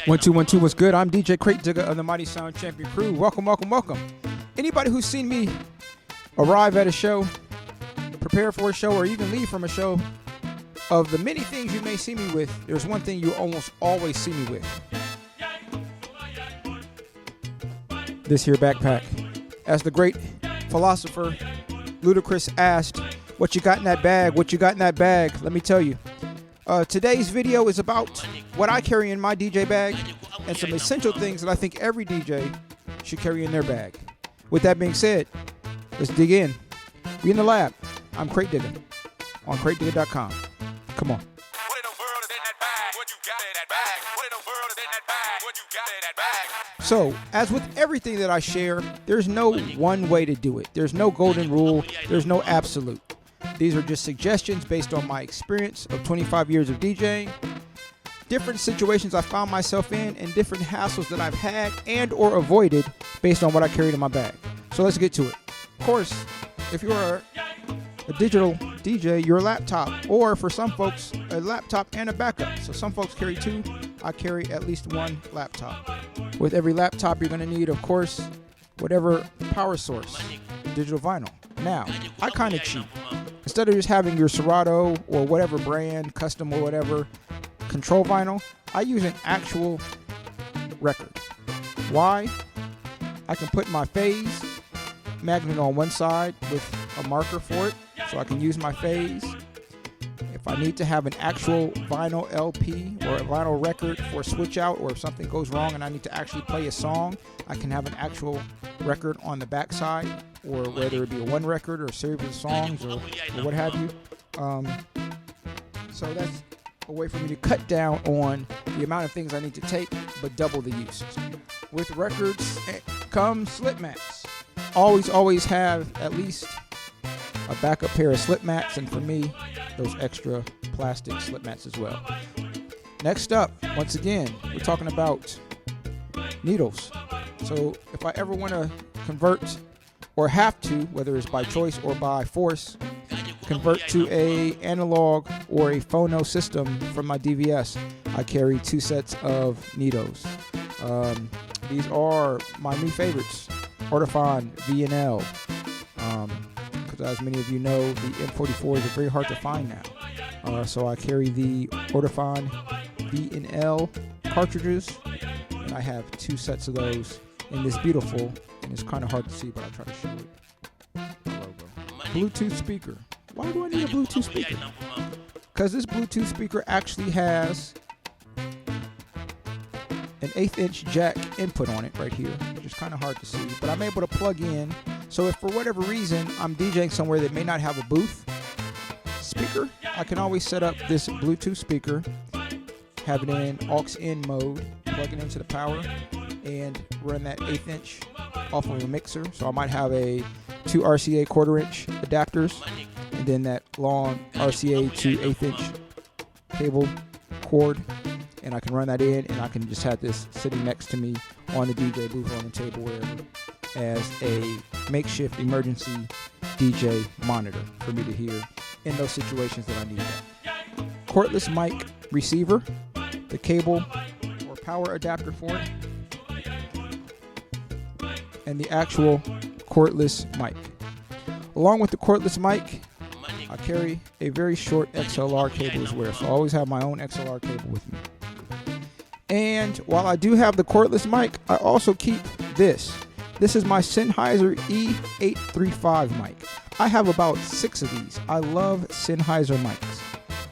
1 2 1 2, what's good? I'm DJ Krate Digger of the Mighty Sound Champion crew. Welcome, welcome, welcome. Anybody who's seen me arrive at a show, prepare for a show, or even leave from a show, of the many things you may see me with, there's one thing you almost always see me with. This here backpack. As the great philosopher Ludacris asked, what you got in that bag? What you got in that bag? Let me tell you. Today's video is about what I carry in my DJ bag and some essential things that I think every DJ should carry in their bag. With that being said, let's dig in. We in the lab. I'm Krate Digger on KrateDigger.com. Come on. So, as with everything that I share, there's no one way to do it. There's no golden rule. There's no absolute. These are just suggestions based on my experience of 25 years of DJing, different situations I found myself in, and different hassles that I've had and or avoided based on what I carried in my bag. So let's get to it. Of course, if you're a digital DJ, your laptop, or for some folks, a laptop and a backup. So some folks carry two. I carry at least one laptop. With every laptop, you're going to need, of course, whatever power source, digital vinyl. Now, I kind of cheat. Instead of just having your Serato or whatever brand, custom or whatever, control vinyl, I use an actual record. Why? I can put my phase magnet on one side with a marker for it, so I can use my phase. If I need to have an actual vinyl LP or a vinyl record for a switch out, or if something goes wrong and I need to actually play a song, I can have an actual record on the back side, or whether it be a one record or a series of songs or what have you. So that's a way for me to cut down on the amount of things I need to take, but double the use. With records come slip mats. Always have at least a backup pair of slip mats, and for me, those extra plastic slip mats as well. Next up, once again, we're talking about needles. So if I ever want to convert, or have to, whether it's by choice or by force, convert to a analog or a phono system from my DVS, I carry two sets of needles. These are my new favorites, Ortofon V&L. Because as many of you know, the M44s are very hard to find now. So I carry the Ortofon V&L cartridges, and I have two sets of those in this beautiful, and it's kind of hard to see, but I'll try to show it, logo. Bluetooth speaker. Why do I need a Bluetooth speaker? Because this Bluetooth speaker actually has an 1/8 inch jack input on it right here, which is kind of hard to see, but I'm able to plug in. So if for whatever reason I'm DJing somewhere that may not have a booth speaker, I can always set up this Bluetooth speaker, have it in aux-in mode, plug it into the power, and run that 1/8 inch off of a mixer. So I might have two RCA 1/4 inch adapters, and then that long RCA to 1/8 inch cable cord, and I can run that in, and I can just have this sitting next to me on the DJ booth or on the table, wherever, as a makeshift emergency DJ monitor for me to hear in those situations that I need that. Cordless mic receiver, the cable or power adapter for it, and the actual cordless mic. Along with the cordless mic, I carry a very short XLR cable as well, so I always have my own XLR cable with me. And while I do have the cordless mic, I also keep this. This is my Sennheiser E835 mic. I have about 6 of these. I love Sennheiser mics.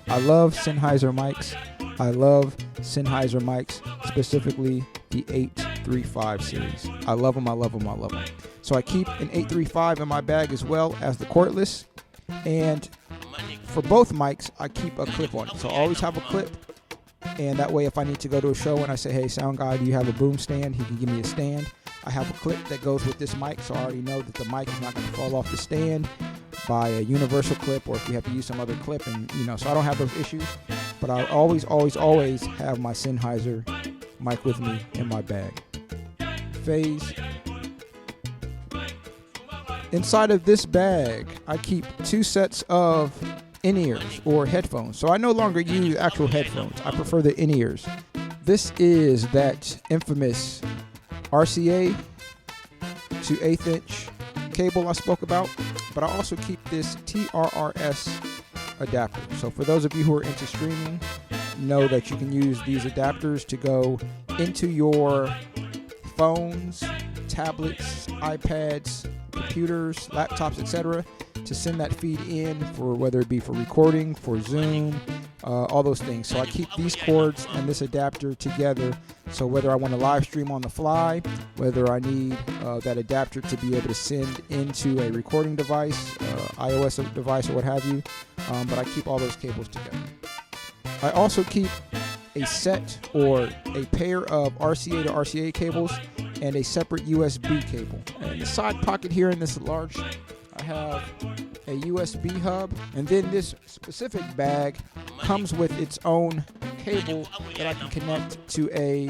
I love Sennheiser mics. I love Sennheiser mics, specifically the 835 series. I love them, I love them, I love them. So I keep an 835 in my bag as well as the cordless. And for both mics, I keep a clip on it. So I always have a clip. And that way, if I need to go to a show and I say, hey, sound guy, do you have a boom stand? He can give me a stand. I have a clip that goes with this mic, so I already know that the mic is not going to fall off the stand by a universal clip, or if you have to use some other clip, and so I don't have those issues. But I always have my Sennheiser mic with me in my bag. Phase. Inside of this bag, I keep two sets of in-ears or headphones. So I no longer use actual headphones. I prefer the in-ears. this is that infamous RCA to 1/8 inch cable I spoke about, but I also keep this TRRS adapter. So for those of you who are into streaming, know that you can use these adapters to go into your phones, tablets, iPads, computers, laptops, etc., to send that feed in for whether it be for recording, for Zoom, all those things. So I keep these cords and this adapter together, so whether I want to live stream on the fly, whether I need that adapter to be able to send into a recording device, iOS device or what have you, but I keep all those cables together. I also keep a set or a pair of RCA to RCA cables and a separate USB cable. And in the side pocket here in this large, I have a USB hub, and then this specific bag comes with its own cable that I can connect to a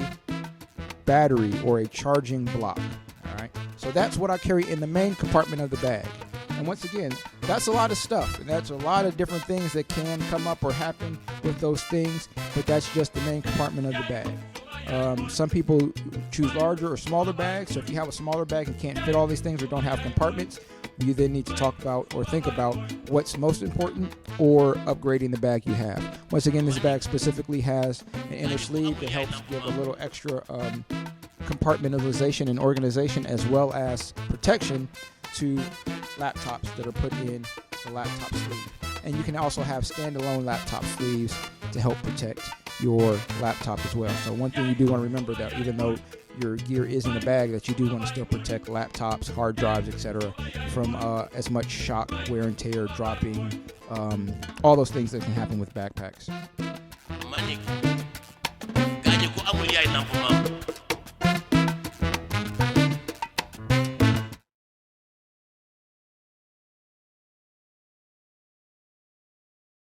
battery or a charging block. All right, so that's what I carry in the main compartment of the bag. And once again, that's a lot of stuff, and that's a lot of different things that can come up or happen with those things, but that's just the main compartment of the bag. Some people choose larger or smaller bags, so if you have a smaller bag and can't fit all these things or don't have compartments, you then need to talk about or think about what's most important or upgrading the bag you have. Once again, this bag specifically has an inner sleeve that helps give a little extra compartmentalization and organization, as well as protection to laptops that are put in the laptop sleeve. And you can also have standalone laptop sleeves to help protect your laptop as well. So one thing you do want to remember, that even though your gear is in the bag, that you do want to still protect laptops, hard drives, etc. from as much shock, wear and tear, dropping, all those things that can happen with backpacks.